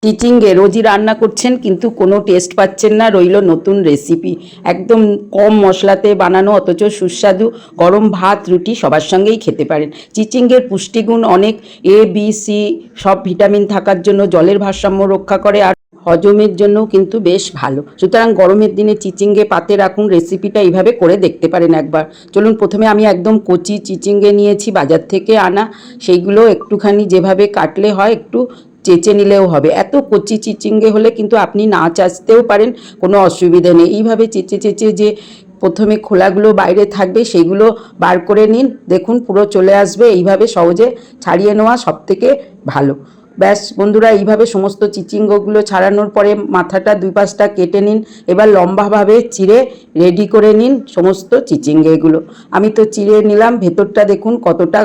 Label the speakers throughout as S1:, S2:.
S1: চিচিঙ্গে রোজই রান্না করছেন কিন্তু কোনো টেস্ট পাচ্ছেন না, রইল নতুন রেসিপি। একদম কম মশলাতে বানানো অথচ সুস্বাদু গরম ভাত রুটি সবার সঙ্গেই খেতে পারেন। চিচিঙ্গের পুষ্টিগুণ অনেক, এ বি সি সব ভিটামিন থাকার জন্য জলের ভারসাম্য রক্ষা করে আর হজমের জন্যও কিন্তু বেশ ভালো। সুতরাং গরমের দিনে চিচিঙ্গে পাতে রাখুন। রেসিপিটা এইভাবে করে দেখতে পারেন একবার। চলুন, প্রথমে আমি একদম কচি চিচিঙ্গে নিয়েছি বাজার থেকে আনা। সেইগুলো একটুখানি যেভাবে কাটলে হয় একটু চেঁচে নিলেও হবে। এত কচি চিচিঙ্গে হলে কিন্তু আপনি না চাচতেও পারেন, কোনো অসুবিধা নেই। এইভাবে চেঁচে চেঁচে যে প্রথমে খোলাগুলো বাইরে থাকবে সেইগুলো বার করে নিন। দেখুন পুরো চলে আসবে। এইভাবে সহজে ছাড়িয়ে নেওয়া সবথেকে ভালো। ব্যাস বন্ধুরা, এইভাবে সমস্ত চিচিঙ্গগুলো ছাড়ানোর পরে মাথাটা দুই পাশটা কেটে নিন। এবার লম্বাভাবে চিড়ে রেডি করে নিন সমস্ত চিচিঙ্গেগুলো। আমি তো চিড়ে নিলাম। ভেতরটা দেখুন কতটা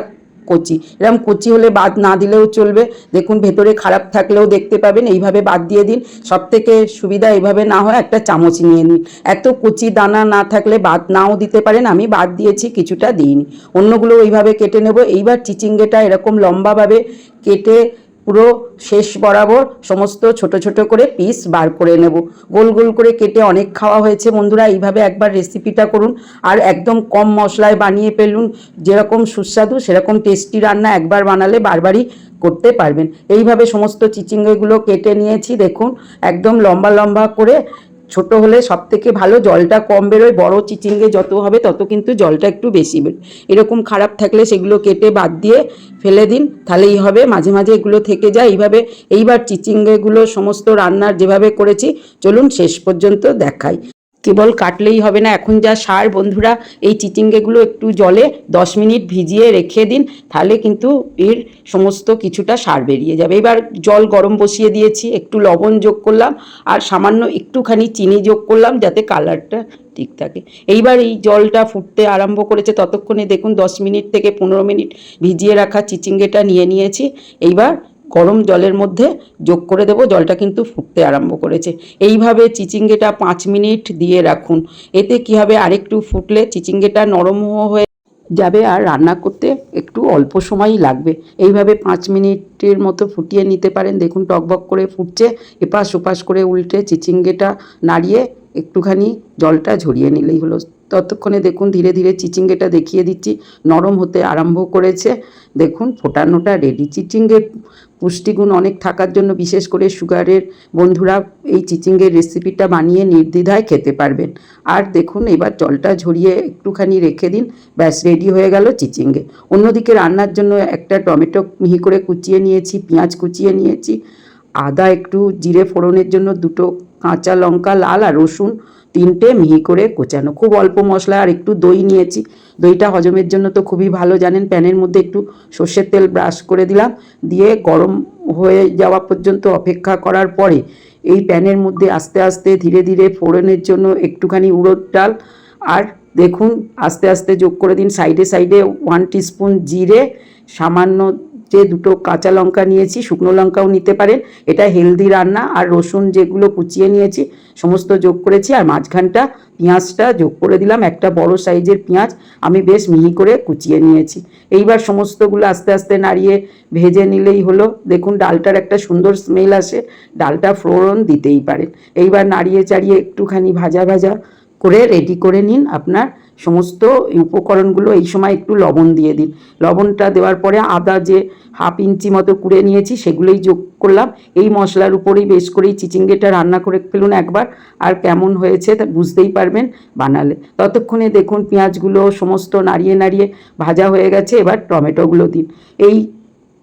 S1: কচি। এরকম কচি হলে বাদ না দিলেও চলবে। দেখুন ভেতরে খারাপ থাকলেও দেখতে পাবেন। এইভাবে বাদ দিয়ে দিন। সব থেকে সুবিধা এইভাবে না হয় একটা চামচ নিয়ে নিন। এত কচি দানা না থাকলে বাদ নাও দিতে পারেন। আমি বাদ দিয়েছি, কিছুটা দিইনি। অন্যগুলো ওইভাবে কেটে নেব। এইবার চিচিঙ্গেটা এরকম লম্বাভাবে কেটে পুরো শেষ বরাবর সমস্ত ছোট ছোট করে পিস বার করে নেব। গোল গোল করে কেটে অনেক খাওয়া হয়েছে বন্ধুরা। এইভাবে একবার রেসিপিটা করুন আর একদম কম মশলায় বানিয়ে ফেলুন। যেরকম সুস্বাদু সেরকম টেস্টি রান্না একবার বানালে বারবারই করতে পারবেন। এইভাবে সমস্ত চিচিঙ্গেগুলো কেটে নিয়েছি। দেখুন একদম লম্বা লম্বা করে। ছোট হলে সব থেকে ভালো, জলটা কম বেরোয়। বড় চিচিঙ্গে যত হবে তত কিন্তু জলটা একটু বেশি বেরোয়। এরকম খারাপ থাকলে সেগুলো কেটে বাদ দিয়ে ফেলে দিন, তাহলেই হবে। মাঝে মাঝে এগুলো থেকে যায়। এইবার চিচিঙ্গেগুলো সমস্ত রান্নার যেভাবে করেছি চলুন শেষ পর্যন্ত দেখাই। কেবল কাটলেই হবে না, এখন যা সার বন্ধুরা, এই চিচিঙ্গেগুলো একটু জলে 10 মিনিট ভিজিয়ে রেখে দিন, তাহলে কিন্তু এর সমস্ত কিছুটা সার বেরিয়ে যাবে। এবার জল গরম বসিয়ে দিয়েছি, একটু লবণ যোগ করলাম আর সামান্য একটুখানি চিনি যোগ করলাম যাতে কালারটা ঠিক থাকে। এইবার এই জলটা ফুটতে আরম্ভ করেছে, ততক্ষণে দেখুন 10 মিনিট থেকে 15 মিনিট ভিজিয়ে রাখা চিচিঙ্গেটা নিয়ে নিয়েছি। এইবার গরম জলের মধ্যে যোগ করে দেব। জলটা কিন্তু ফুটতে আরম্ভ করেছে। এইভাবে চিচিঙ্গেটা 5 মিনিট দিয়ে রাখুন। এতে কি হবে, আরেকটু ফুটলে চিচিঙ্গেটা নরম হয়ে যাবে আর রান্না করতে একটু অল্প সময়ই লাগবে। এইভাবে 5 মিনিটের মতো ফুটিয়ে নিতে পারেন। দেখুন টকবক করে ফুটছে। এপাশ ওপাশ করে উল্টে চিচিঙ্গেটা নাড়িয়ে একটুখানি জলটা ঝরিয়ে নিলেই হলো। ততক্ষণে দেখুন ধীরে ধীরে চিচিঙ্গেটা দেখিয়ে দিচ্ছি নরম হতে আরম্ভ করেছে। দেখুন ফোটানোটা রেডি। চিচিঙ্গের পুষ্টিগুণ অনেক থাকার জন্য বিশেষ করে সুগারের বন্ধুরা এই চিচিঙ্গের রেসিপিটা বানিয়ে নির্দ্বিধায় খেতে পারবেন। আর দেখুন এবার জলটা ঝরিয়ে একটুখানি রেখে দিন। ব্যাস রেডি হয়ে গেল চিচিঙ্গে। অন্যদিকে রান্নার জন্য একটা টমেটো মিহি করে কুচিয়ে নিয়েছি, পেঁয়াজ কুচিয়ে নিয়েছি, আদা একটু জিরে ফোড়নের জন্য, দুটো কাঁচা লঙ্কা লাল আর রসুন 3টে মিহি করে কোচানো। খুব অল্প মশলা আর একটু দই নিয়েছি। দইটা হজমের জন্য তো খুবই ভালো জানেন। প্যানের মধ্যে একটু সর্ষের তেল ব্রাশ করে দিলাম, দিয়ে গরম হয়ে যাওয়া পর্যন্ত অপেক্ষা করার পরে এই প্যানের মধ্যে আস্তে আস্তে ধীরে ধীরে ফোড়নের জন্য একটুখানি উড়দ ডাল আর দেখুন আস্তে আস্তে যোগ করে দিন সাইডে সাইডে 1 টিস্পুন জিরে, সামান্য যে দুটো কাঁচা লঙ্কা নিয়েছি, শুকনো লঙ্কাও নিতে পারেন, এটা হেলদি রান্না, আর রসুন যেগুলো কুচিয়ে নিয়েছি সমস্ত যোগ করেছি, আর মাঝখানটা পেঁয়াজটা যোগ করে দিলাম। একটা বড় সাইজের পেঁয়াজ আমি বেশ মিহি করে কুচিয়ে নিয়েছি। এইবার সমস্তগুলো আস্তে আস্তে নাড়িয়ে ভেজে নিলেই হলো। দেখুন ডালটার একটা সুন্দর স্মেল আসে, ডালটা ফোড়ন দিতেই পারেন। এইবার নাড়িয়ে চাড়িয়ে একটুখানি ভাজা ভাজা করে রেডি করে নিন আপনার সমস্ত উপকরণগুলো। এই সময় একটু লবণ দিয়ে দিন। লবণটা দেওয়ার পরে আদা যে 1/2 ইঞ্চি মতো কুড়ে নিয়েছি সেগুলোই যোগ করলাম। এই মশলার উপরেই বেশ করেই চিচিঙ্গেটা রান্না করে ফেলুন একবার, আর কেমন হয়েছে তা বুঝতেই পারবেন বানালে। ততক্ষণে দেখুন পেঁয়াজগুলো সমস্ত নাড়িয়ে নাড়িয়ে ভাজা হয়ে গেছে। এবার টমেটোগুলো দিন। এই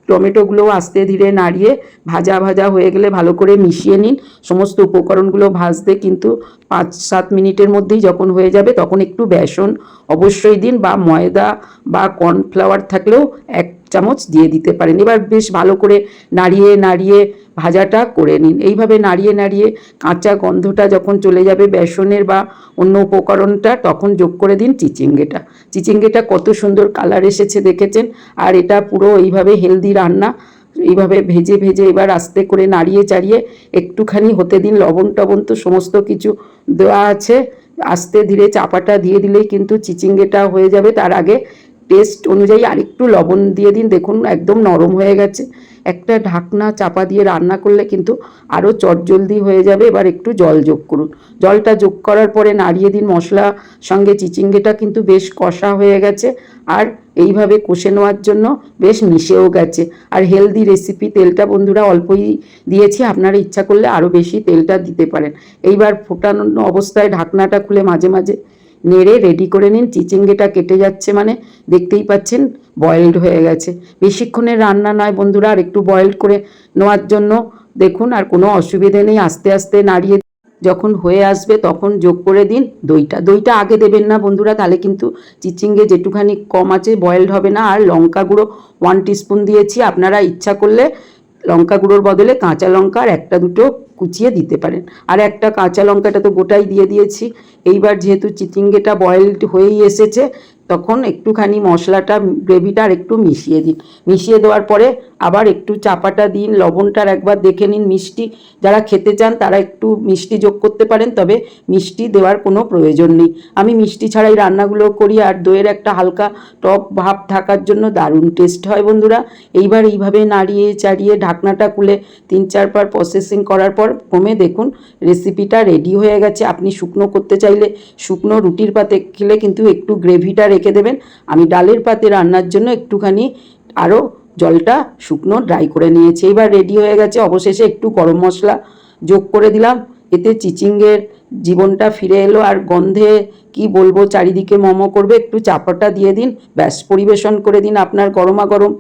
S1: টমেটোগুলো আস্তে ধীরে নাড়িয়ে ভাজা ভাজা হয়ে গেলে ভালো করে মিশিয়ে নিন। সমস্ত উপকরণগুলো ভাজতে কিন্তু 5-7 মিনিটের মধ্যেই যখন হয়ে যাবে তখন একটু বেসন অবশ্যই দিন, বা ময়দা বা কর্নফ্লাওয়ার থাকলেও 1 চামচ দিয়ে দিতে পারেন। এবার বেশ ভালো করে নাড়িয়ে নাড়িয়ে ভাজাটা করে নিন। এইভাবে নাড়িয়ে নাড়িয়ে কাঁচা গন্ধটা যখন চলে যাবে বেসনের বা অন্য উপকরণটা, তখন যোগ করে দিন চিচিঙ্গেটা। চিচিঙ্গেটা কত সুন্দর কালার এসেছে দেখেছেন। আর এটা পুরো এইভাবে হেলদি রান্না। এইভাবে ভেজে ভেজে এবার আস্তে করে নাড়িয়ে চাড়িয়ে একটুখানি হতে দিন। লবণ টবণ তো সমস্ত কিছু দেওয়া আছে। আস্তে ধীরে চাপাটা দিয়ে দিলেই কিন্তু চিচিঙ্গেটা হয়ে যাবে। তার আগে টেস্ট অনুযায়ী আরেকটু লবণ দিয়ে দিন। দেখুন একদম নরম হয়ে গেছে। একটা ঢাকনা চাপা দিয়ে রান্না করলে কিন্তু আরও চটজলদি হয়ে যাবে। এবার একটু জল যোগ করুন। জলটা যোগ করার পরে নাড়িয়ে দিন। মশলা সঙ্গে চিচিঙ্গেটা কিন্তু বেশ কষা হয়ে গেছে, আর এইভাবে কষে নেওয়ার জন্য বেশ মিশেও গেছে। আর হেলদি রেসিপি, তেলটা বন্ধুরা অল্পই দিয়েছি, আপনারা ইচ্ছা করলে আরও বেশি তেলটা দিতে পারেন। এইবার ফোটানো অবস্থায় ঢাকনাটা খুলে মাঝে মাঝে নেড়ে রেডি করে নিন। চিচিঙ্গেটা কেটে যাচ্ছে মানে দেখতেই পাচ্ছেন বয়েলড হয়ে গেছে। বেশিক্ষণের রান্না নয় বন্ধুরা, আর একটু বয়েলড করে নেওয়ার জন্য দেখুন, আর কোনো অসুবিধে নেই। আস্তে আস্তে নাড়িয়ে যখন হয়ে আসবে তখন যোগ করে দিন দইটা আগে দেবেন না বন্ধুরা, তাহলে কিন্তু চিচিঙ্গে যেটুখানি কম আছে বয়েলড হবে না। আর লঙ্কা গুঁড়ো 1 টিস্পুন দিয়েছি, আপনারা ইচ্ছা করলে লঙ্কা গুঁড়োর বদলে কাঁচা লঙ্কা আর একটা দুটো কুচিয়ে দিতে পারেন। আর একটা কাঁচা লঙ্কাটা তো গোটাই দিয়ে দিয়েছি। এইবার যেহেতু চিচিঙ্গেটা বয়েলড হয়েই এসেছে, তখন একটুখানি মশলাটা, গ্রেভিটা আর একটু মিশিয়ে দিন। মিশিয়ে দেওয়ার পরে আবার একটু চাপাটা দিন। লবণটার একবার দেখে নিন। মিষ্টি যারা খেতে চান তারা একটু মিষ্টি যোগ করতে পারেন, তবে মিষ্টি দেওয়ার কোনো প্রয়োজন নেই। আমি মিষ্টি ছাড়াই রান্নাগুলো করি, আর দইয়ের একটা হালকা টক ভাব থাকার জন্য দারুণ টেস্ট হয় বন্ধুরা। এইবার এইভাবে নাড়িয়ে চাড়িয়ে ঢাকনাটা খুলে 3-4 বার প্রসেসিং করার পর কমে দেখুন রেসিপিটা রেডি হয়ে গেছে। আপনি শুকনো করতে চাইলে শুকনো রুটির পাতে খেলে কিন্তু একটু গ্রেভিটা রেখে দেবেন। আমি ডালের পাতে রান্নার জন্য একটুখানি আরও জলটা শুকনো ড্রাই করে নিয়েছি। এবার রেডি হয়ে গেছে। অবশেষে একটু গরম মশলা যোগ করে দিলাম। এতে চিচিঙ্গের জীবনটা ফিরে এলো, আর গন্ধে কি বলবো, চারিদিকে মোমো করবে। একটু চাপাটা দিয়ে দিন, ব্যাস পরিবেশন করে দিন। আপনার গরমা গরম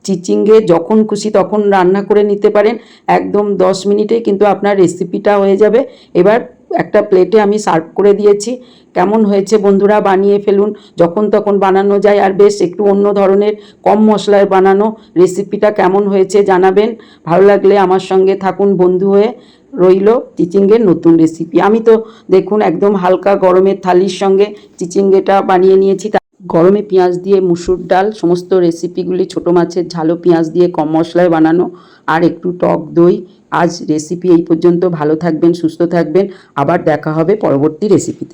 S1: চিচিঙ্গে যখন খুশি তখন রান্না করে নিতে পারেন। একদম 10 মিনিটেই কিন্তু আপনার রেসিপিটা হয়ে যাবে। এবার একটা প্লেটে আমি সার্ভ করে দিয়েছি। কেমন হয়েছে বন্ধুরা, বানিয়ে ফেলুন। যখন তখন বানানো যায়, আর বেশ একটু অন্য ধরনের কম মশলায় বানানো। রেসিপিটা কেমন হয়েছে জানাবেন। ভালো লাগলে আমার সঙ্গে থাকুন, বন্ধু হয়ে রইল চিচিঙ্গের নতুন রেসিপি। আমি তো দেখুন একদম হালকা গরমের থালির সঙ্গে চিচিঙ্গেটা বানিয়ে নিয়েছি। গরমে পেঁয়াজ দিয়ে মুসুর ডাল, সমস্ত রেসিপিগুলি ছোটো মাছের ঝালো পেঁয়াজ দিয়ে কম মশলায় বানানো, আর একটু টক দই। আজ রেসিপি এই পর্যন্ত। ভালো থাকবেন, সুস্থ থাকবেন। আবার দেখা হবে পরবর্তী রেসিপিতে।